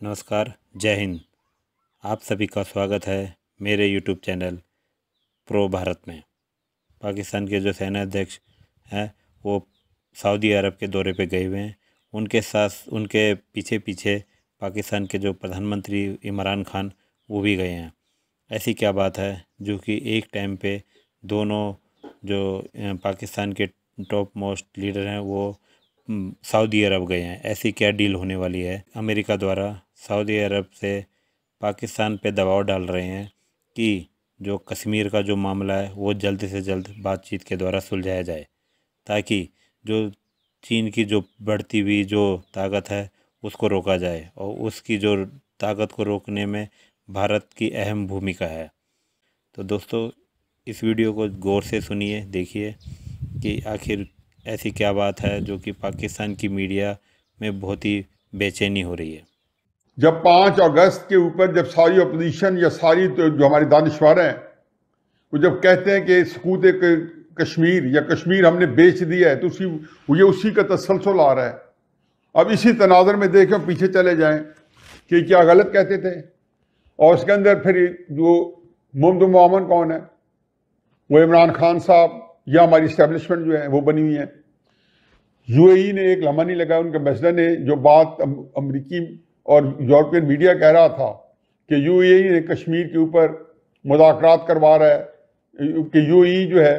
नमस्कार, जय हिंद। आप सभी का स्वागत है मेरे यूट्यूब चैनल प्रो भारत में। पाकिस्तान के जो सेनाध्यक्ष हैं वो सऊदी अरब के दौरे पे गए हुए हैं। उनके साथ उनके पीछे पीछे पाकिस्तान के जो प्रधानमंत्री इमरान खान वो भी गए हैं। ऐसी क्या बात है जो कि एक टाइम पे दोनों जो पाकिस्तान के टॉप मोस्ट लीडर हैं वो सऊदी अरब गए हैं। ऐसी क्या डील होने वाली है? अमेरिका द्वारा सऊदी अरब से पाकिस्तान पे दबाव डाल रहे हैं कि जो कश्मीर का जो मामला है वो जल्द से जल्द बातचीत के द्वारा सुलझाया जाए, ताकि जो चीन की जो बढ़ती हुई जो ताकत है उसको रोका जाए, और उसकी जो ताकत को रोकने में भारत की अहम भूमिका है। तो दोस्तों, इस वीडियो को गौर से सुनिए, देखिए कि आखिर ऐसी क्या बात है जो कि पाकिस्तान की मीडिया में बहुत ही बेचैनी हो रही है। जब 5 अगस्त के ऊपर जब सारी अपोजिशन या सारी तो जो हमारे दानिशवर हैं वो जब कहते हैं कि सकूत कश्मीर या कश्मीर हमने बेच दिया है, तो उसी का तसलसल आ रहा है। अब इसी तनाज़र में देखें, पीछे चले जाएं कि क्या गलत कहते थे, और उसके अंदर फिर जो मुमदुम मोमन कौन है, वो इमरान खान साहब या हमारी इस्टेब्लिशमेंट जो है वो बनी हुई है। यूएई ने एक लम्हा नहीं लगाया, उनके एम्बेसडर ने जो बात अमरीकी और यूरोपियन मीडिया कह रहा था कि यूएई ने कश्मीर के ऊपर मुज़ाकरात करवा रहा है, कि यूएई जो है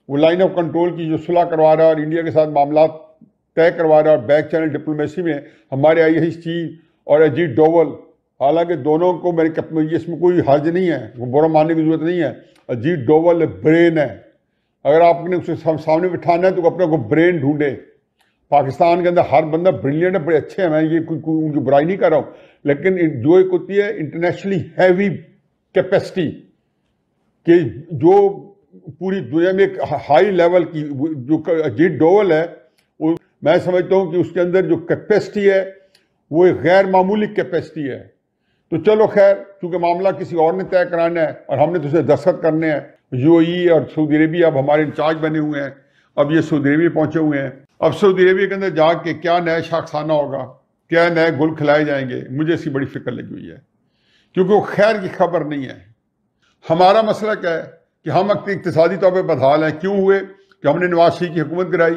वो लाइन ऑफ कंट्रोल की जो सुलह करवा रहा है और इंडिया के साथ मामला तय करवा रहा है। और बैक चैनल डिप्लोमेसी में हमारे IAS चीफ और अजीत डोवल, हालांकि दोनों को मेरे इसमें कोई हर्ज नहीं है, वो बुरा मानने की जरूरत नहीं है। अजीत डोवल ब्रेन है, अगर आपने उसे सामने बिठाना है तो अपने को ब्रेन ढूंढे। पाकिस्तान के अंदर हर बंदा ब्रिलियंट है, बड़े अच्छे हैं, मैं ये कोई उनकी बुराई नहीं कर रहा हूँ, लेकिन जो एक होती है इंटरनेशनली हैवी कैपेसिटी कि जो पूरी दुनिया में एक हाई लेवल की जो अजीत डोवल है, वो मैं समझता हूँ कि उसके अंदर जो कैपेसिटी है वो एक गैर मामूली कैपेसिटी है। तो चलो खैर, क्योंकि मामला किसी और ने तय कराना है और हमने तो उसे दस्तखत करने हैं। यूएई और सऊदी अरेबिया अब हमारे इंचार्ज बने हुए हैं, अब ये सऊदी अरेबिया पहुंचे हुए हैं। अब सऊदी अरेबिया के अंदर जाके क्या नया शाखसाना होगा, क्या नए गुल खिलाए जाएंगे, मुझे इसकी बड़ी फिक्र लगी हुई है, क्योंकि वो खैर की खबर नहीं है। हमारा मसला क्या है कि हम इक्तिसादी तौर पर बदहाल हैं। क्यों हुए? कि हमने नवाज शरीफ की हुकूमत गिराई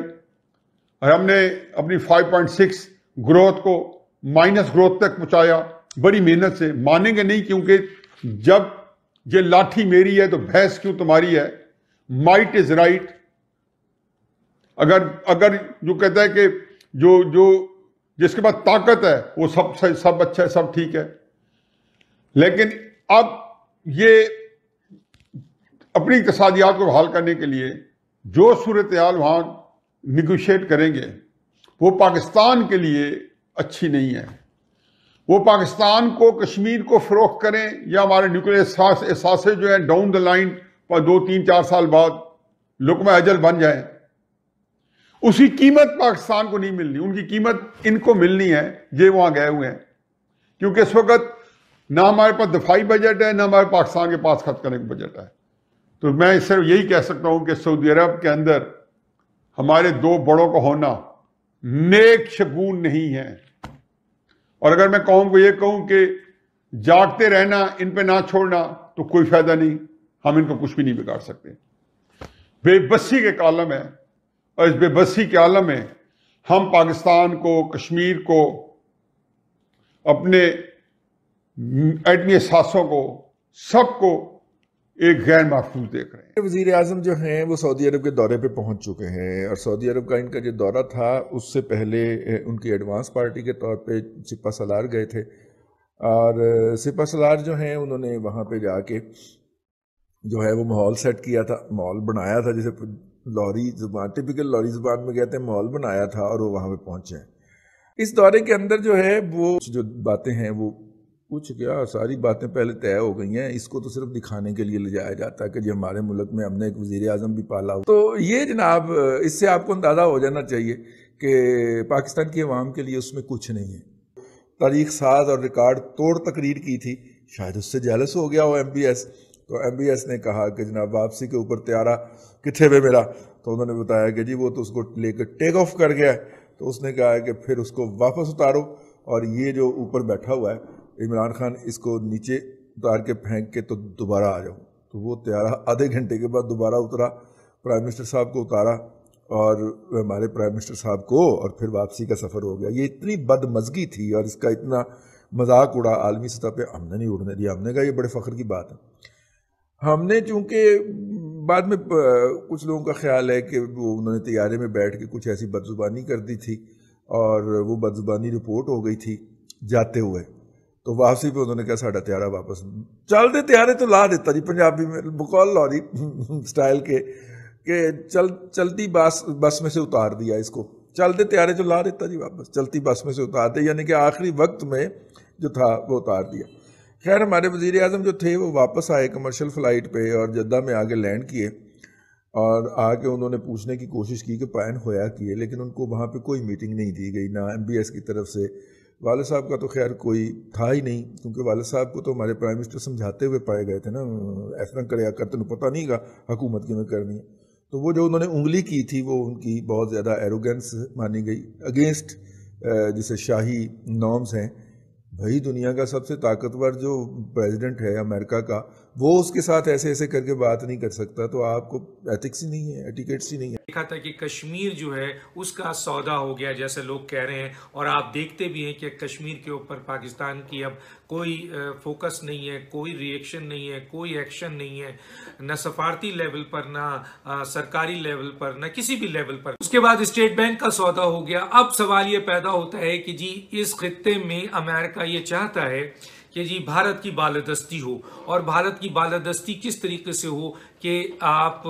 और हमने अपनी 5.6 ग्रोथ को माइनस ग्रोथ तक पहुंचाया बड़ी मेहनत से। मानेंगे नहीं, क्योंकि जब ये लाठी मेरी है तो भैंस क्यों तुम्हारी है। Might is right. अगर जो कहता है कि जो जिसके पास ताकत है वो सब अच्छा है, सब ठीक है, लेकिन अब ये अपनी इक़्तिसादियात को बहाल करने के लिए जो सूरत हाल वहां निगोशिएट करेंगे वो पाकिस्तान के लिए अच्छी नहीं है। वो पाकिस्तान को, कश्मीर को फरोख्त करें या हमारे न्यूक्लियर एहसास जो है डाउन द लाइन पर 2, 3, 4 साल बाद लुक़्मा अजल बन जाए, उसकी कीमत पाकिस्तान को नहीं मिलनी, उनकी कीमत इनको मिलनी है। ये वहां गए हुए हैं, क्योंकि इस वक्त ना हमारे पास दफाई बजट है, ना हमारे पाकिस्तान के पास खर्च करने का बजट है। तो मैं सिर्फ यही कह सकता हूं कि सऊदी अरब के अंदर हमारे 2 बड़ों का होना नेक शगुन नहीं है। और अगर मैं कौम को यह कहूं कि जागते रहना, इन पे ना छोड़ना, तो कोई फायदा नहीं, हम इनको कुछ भी नहीं बिगाड़ सकते। बेबसी के आलम है, और इस बेबसी के आलम में हम पाकिस्तान को, कश्मीर को, अपने एटमी एहसासों को, सबको एक गैर महफूज देख रहे हैं। वज़ीर आज़म जो हैं वो सऊदी अरब के दौरे पे पहुंच चुके हैं, और सऊदी अरब का इनका जो दौरा था उससे पहले उनकी एडवांस पार्टी के तौर पे सिपा सलार गए थे। और सिपा सलार जो हैं उन्होंने वहाँ पे जाके जो है वो माहौल सेट किया था, माहौल बनाया था, जैसे लॉरी ज़ुबान, टिपिकल लॉरी ज़ुबान में कहते हैं, माहौल बनाया था और वो वहाँ पे पहुँचे हैं। इस दौरे के अंदर जो है वो जो बातें हैं वो कुछ क्या सारी बातें पहले तय हो गई हैं, इसको तो सिर्फ दिखाने के लिए ले जाया जाता है कि जी हमारे मुल्क में हमने एक वज़ीर आज़म भी पाला हो। तो ये जनाब, इससे आपको अंदाज़ा हो जाना चाहिए कि पाकिस्तान की अवाम के लिए उसमें कुछ नहीं है। तारीख साज और रिकॉर्ड तोड़ तकरीर की थी, शायद उससे जेलस हो गया हो MBS। तो MBS ने कहा कि जनाब वापसी के ऊपर त्यारा किथे वे मेरा, तो उन्होंने बताया कि जी वो तो उसको लेकर टेक ऑफ कर गया है। तो उसने कहा है कि फिर उसको वापस उतारो, और ये जो ऊपर बैठा हुआ है इमरान खान इसको नीचे उतार के फेंक के तो दोबारा आ जाऊँ। तो वो त्यारा आधे घंटे के बाद दोबारा उतरा, प्राइम मिनिस्टर साहब को उतारा और हमारे प्राइम मिनिस्टर साहब को, और फिर वापसी का सफ़र हो गया। ये इतनी बदमज़गी थी और इसका इतना मजाक उड़ा आलमी सतह पे, हमने नहीं उड़ने दिया। हमने कहा ये बड़े फ़ख्र की बात है। हमने चूँकि बाद में कुछ लोगों का ख्याल है कि वो उन्होंने तैयारे में बैठ के कुछ ऐसी बदजुबानी कर दी थी और वो बदजुबानी रिपोर्ट हो गई थी जाते हुए, तो वापसी पे उन्होंने कहा साढ़ा त्यारा वापस चलते त्यारे तो ला देता जी, पंजाबी में बकौल लॉरी स्टाइल के चलती बस में से उतार दिया इसको, चलते त्यारे तो ला देता जी वापस, चलती बस में से उतार दिया, यानी कि आखिरी वक्त में जो था वो उतार दिया। खैर हमारे वज़ीर आज़म जो थे वो वापस आए कमर्शियल फ़्लाइट पे और जद्दा में आके लैंड किए और आके उन्होंने पूछने की कोशिश की कि पैन होया किए, लेकिन उनको वहाँ पे कोई मीटिंग नहीं दी गई, ना MBS की तरफ से। वाले साहब का तो खैर कोई था ही नहीं, क्योंकि वाले साहब को तो हमारे प्राइम मिनिस्टर समझाते हुए पाए गए थे ना, ऐसा करे कर तेन पता नहीं गा हुकूमत की में करनी है। तो वो जो उन्होंने उंगली की थी वो उनकी बहुत ज़्यादा एरोगेंस मानी गई अगेंस्ट जिसे शाही नॉर्म्स हैं। भाई दुनिया का सबसे ताकतवर जो प्रेसिडेंट है अमेरिका का, वो उसके साथ ऐसे ऐसे करके बात नहीं कर सकता, तो आपको एथिक्स ही नहीं है, एटिकेट्स ही नहीं है। देखा था कि कश्मीर जो है उसका सौदा हो गया जैसे लोग कह रहे हैं, और आप देखते भी हैं कि कश्मीर के ऊपर पाकिस्तान की अब कोई फोकस नहीं है, कोई रिएक्शन नहीं है, कोई एक्शन नहीं है, न सफारती लेवल पर, ना सरकारी लेवल पर, न किसी भी लेवल पर। उसके बाद स्टेट बैंक का सौदा हो गया। अब सवाल ये पैदा होता है कि जी इस खित्ते में अमेरिका ये चाहता है कि जी भारत की बालादस्ती हो, और भारत की बालादस्ती किस तरीके से हो कि आप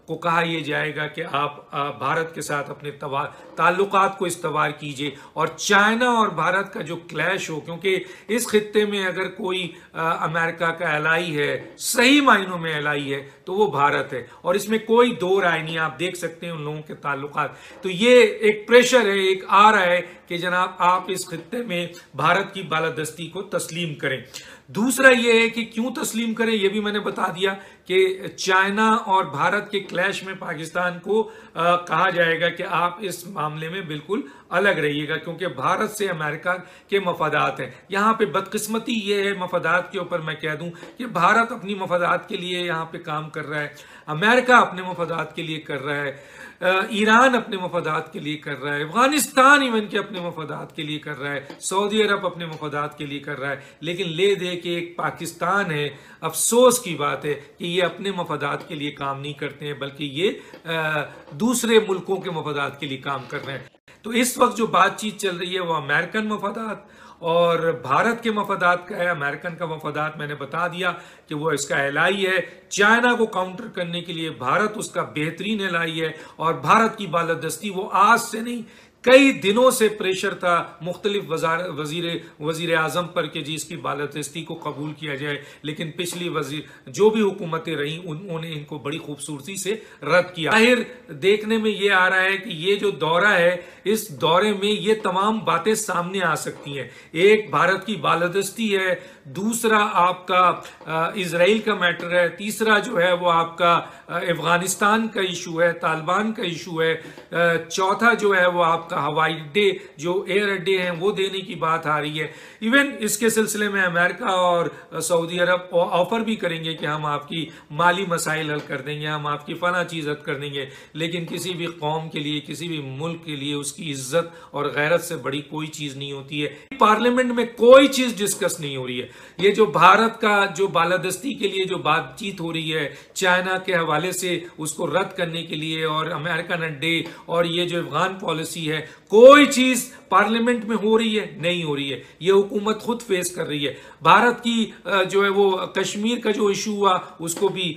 को कहा यह जाएगा कि आप भारत के साथ अपने ताल्लुकात को इस्तवार कीजिए, और चाइना और भारत का जो क्लैश हो, क्योंकि इस खित्ते में अगर कोई अमेरिका का एलाई है, सही मायनों में एलाई है, तो वो भारत है, और इसमें कोई दो राय नहीं। आप देख सकते हैं उन लोगों के ताल्लुकात। तो ये एक प्रेशर है, एक आ रहा है कि जनाब आप इस खित्ते में भारत की बालादस्ती को तस्लीम करें। दूसरा ये है कि क्यों तस्लीम करें, ये भी मैंने बता दिया कि चाइना और भारत के क्लैश में पाकिस्तान को कहा जाएगा कि आप इस मामले में बिल्कुल अलग रहिएगा, क्योंकि भारत से अमेरिका के मफादात हैं। यहाँ पे बदकिस्मती ये है मफादात के ऊपर, मैं कह दूं कि भारत अपनी मफादात के लिए यहाँ पे काम कर रहा है, अमेरिका अपने मफादात के लिए कर रहा है, ईरान अपने मफादात के लिए कर रहा है, अफगानिस्तान इवन के अपने मफादात के लिए कर रहा है, सऊदी अरब अपने मफादात के लिए कर रहा है, लेकिन ले दे के एक पाकिस्तान है, अफसोस की बात है कि ये अपने मफादात के लिए काम नहीं करते हैं, बल्कि ये दूसरे मुल्कों के मफादात के लिए काम कर रहे हैं। तो इस वक्त जो बातचीत चल रही है वो अमेरिकन मफादात और भारत के मफादात का है। अमेरिकन का मफादात मैंने बता दिया कि वो इसका एलाई है, चाइना को काउंटर करने के लिए भारत उसका बेहतरीन एलाई है, और भारत की बालादस्ती वो आज से नहीं कई दिनों से प्रेशर था मुख्तलिफ वजीर आजम पर कि जी इसकी बालादस्ती को कबूल किया जाए, लेकिन पिछली जो भी हुकूमतें रहीं उन्होंने इनको बड़ी खूबसूरती से रद्द किया। जाहिर देखने में ये आ रहा है कि ये जो दौरा है, इस दौरे में ये तमाम बातें सामने आ सकती हैं। एक भारत की बालादस्ती है, दूसरा आपका इजराइल का मैटर है, तीसरा जो है वो आपका अफगानिस्तान का इशू है, तालिबान का इशू है, चौथा जो है वो आपका हवाई अड्डे जो एयर अड्डे हैं वो देने की बात आ रही है। इवन इसके सिलसिले में अमेरिका और सऊदी अरब ऑफर भी करेंगे कि हम आपकी माली मसाइल हल कर देंगे, हम आपकी फला चीज हल कर देंगे, लेकिन किसी भी कौम के लिए, किसी भी मुल्क के लिए उसकी इज्जत और गैरत से बड़ी कोई चीज नहीं होती है। पार्लियामेंट में कोई चीज डिस्कस नहीं हो रही है। ये जो भारत का जो बालादस्ती के लिए जो बातचीत हो रही है चाइना के हवाले से, उसको रद्द करने के लिए, और अमेरिकन अड्डे और ये जो अफगान पॉलिसी है, कोई चीज पार्लियामेंट में हो रही है? नहीं हो रही है। ये हुकूमत खुद फेस कर रही है। भारत की जो है वो कश्मीर का जो इशू हुआ उसको भी,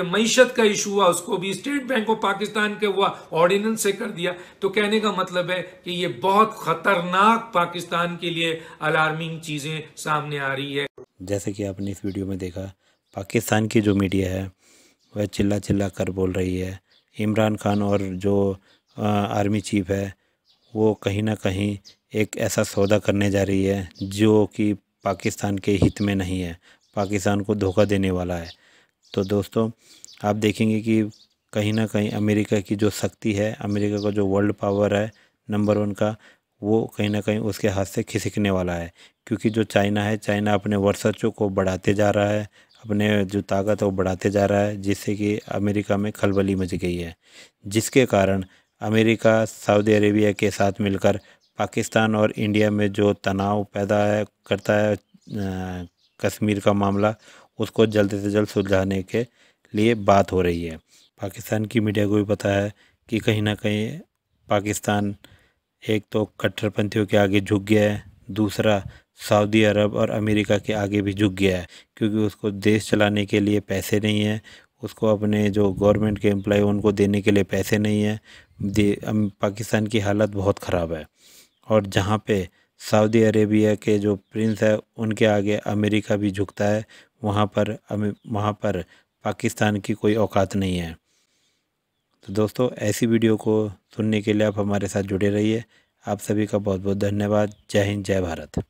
मईशत का इशू हुआ उसको भी स्टेट बैंक ऑफ पाकिस्तान का हुआ, ऑर्डिनेंस से कर दिया। तो कहने का मतलब है कि ये बहुत खतरनाक पाकिस्तान के लिए अलार्मिंग चीजें सामने आ रही है। जैसे कि आपने इस वीडियो में देखा, पाकिस्तान की जो मीडिया है वह चिल्ला चिल्ला कर बोल रही है। इमरान खान और जो आर्मी चीफ है वो कहीं ना कहीं एक ऐसा सौदा करने जा रही है जो कि पाकिस्तान के हित में नहीं है, पाकिस्तान को धोखा देने वाला है। तो दोस्तों आप देखेंगे कि कहीं ना कहीं अमेरिका की जो शक्ति है, अमेरिका का जो वर्ल्ड पावर है नंबर 1 का, वो कहीं ना कहीं उसके हाथ से खिसकने वाला है, क्योंकि जो चाइना है, चाइना अपने वर्चस्व को बढ़ाते जा रहा है, अपने जो ताकत है वो बढ़ाते जा रहा है, जिससे कि अमेरिका में खलबली मच गई है, जिसके कारण अमेरिका सऊदी अरेबिया के साथ मिलकर पाकिस्तान और इंडिया में जो तनाव पैदा करता है कश्मीर का मामला, उसको जल्द से जल्द सुलझाने के लिए बात हो रही है। पाकिस्तान की मीडिया को भी पता है कि कहीं ना कहीं पाकिस्तान एक तो कट्टरपंथियों के आगे झुक गया है, दूसरा सऊदी अरब और अमेरिका के आगे भी झुक गया है, क्योंकि उसको देश चलाने के लिए पैसे नहीं है, उसको अपने जो गवर्नमेंट के एम्प्लॉय उनको देने के लिए पैसे नहीं है। पाकिस्तान की हालत बहुत ख़राब है, और जहाँ पे सऊदी अरेबिया के जो प्रिंस है उनके आगे अमेरिका भी झुकता है, वहाँ पर पाकिस्तान की कोई औकात नहीं है। तो दोस्तों, ऐसी वीडियो को सुनने के लिए आप हमारे साथ जुड़े रहिए। आप सभी का बहुत बहुत धन्यवाद। जय हिंद, जय भारत।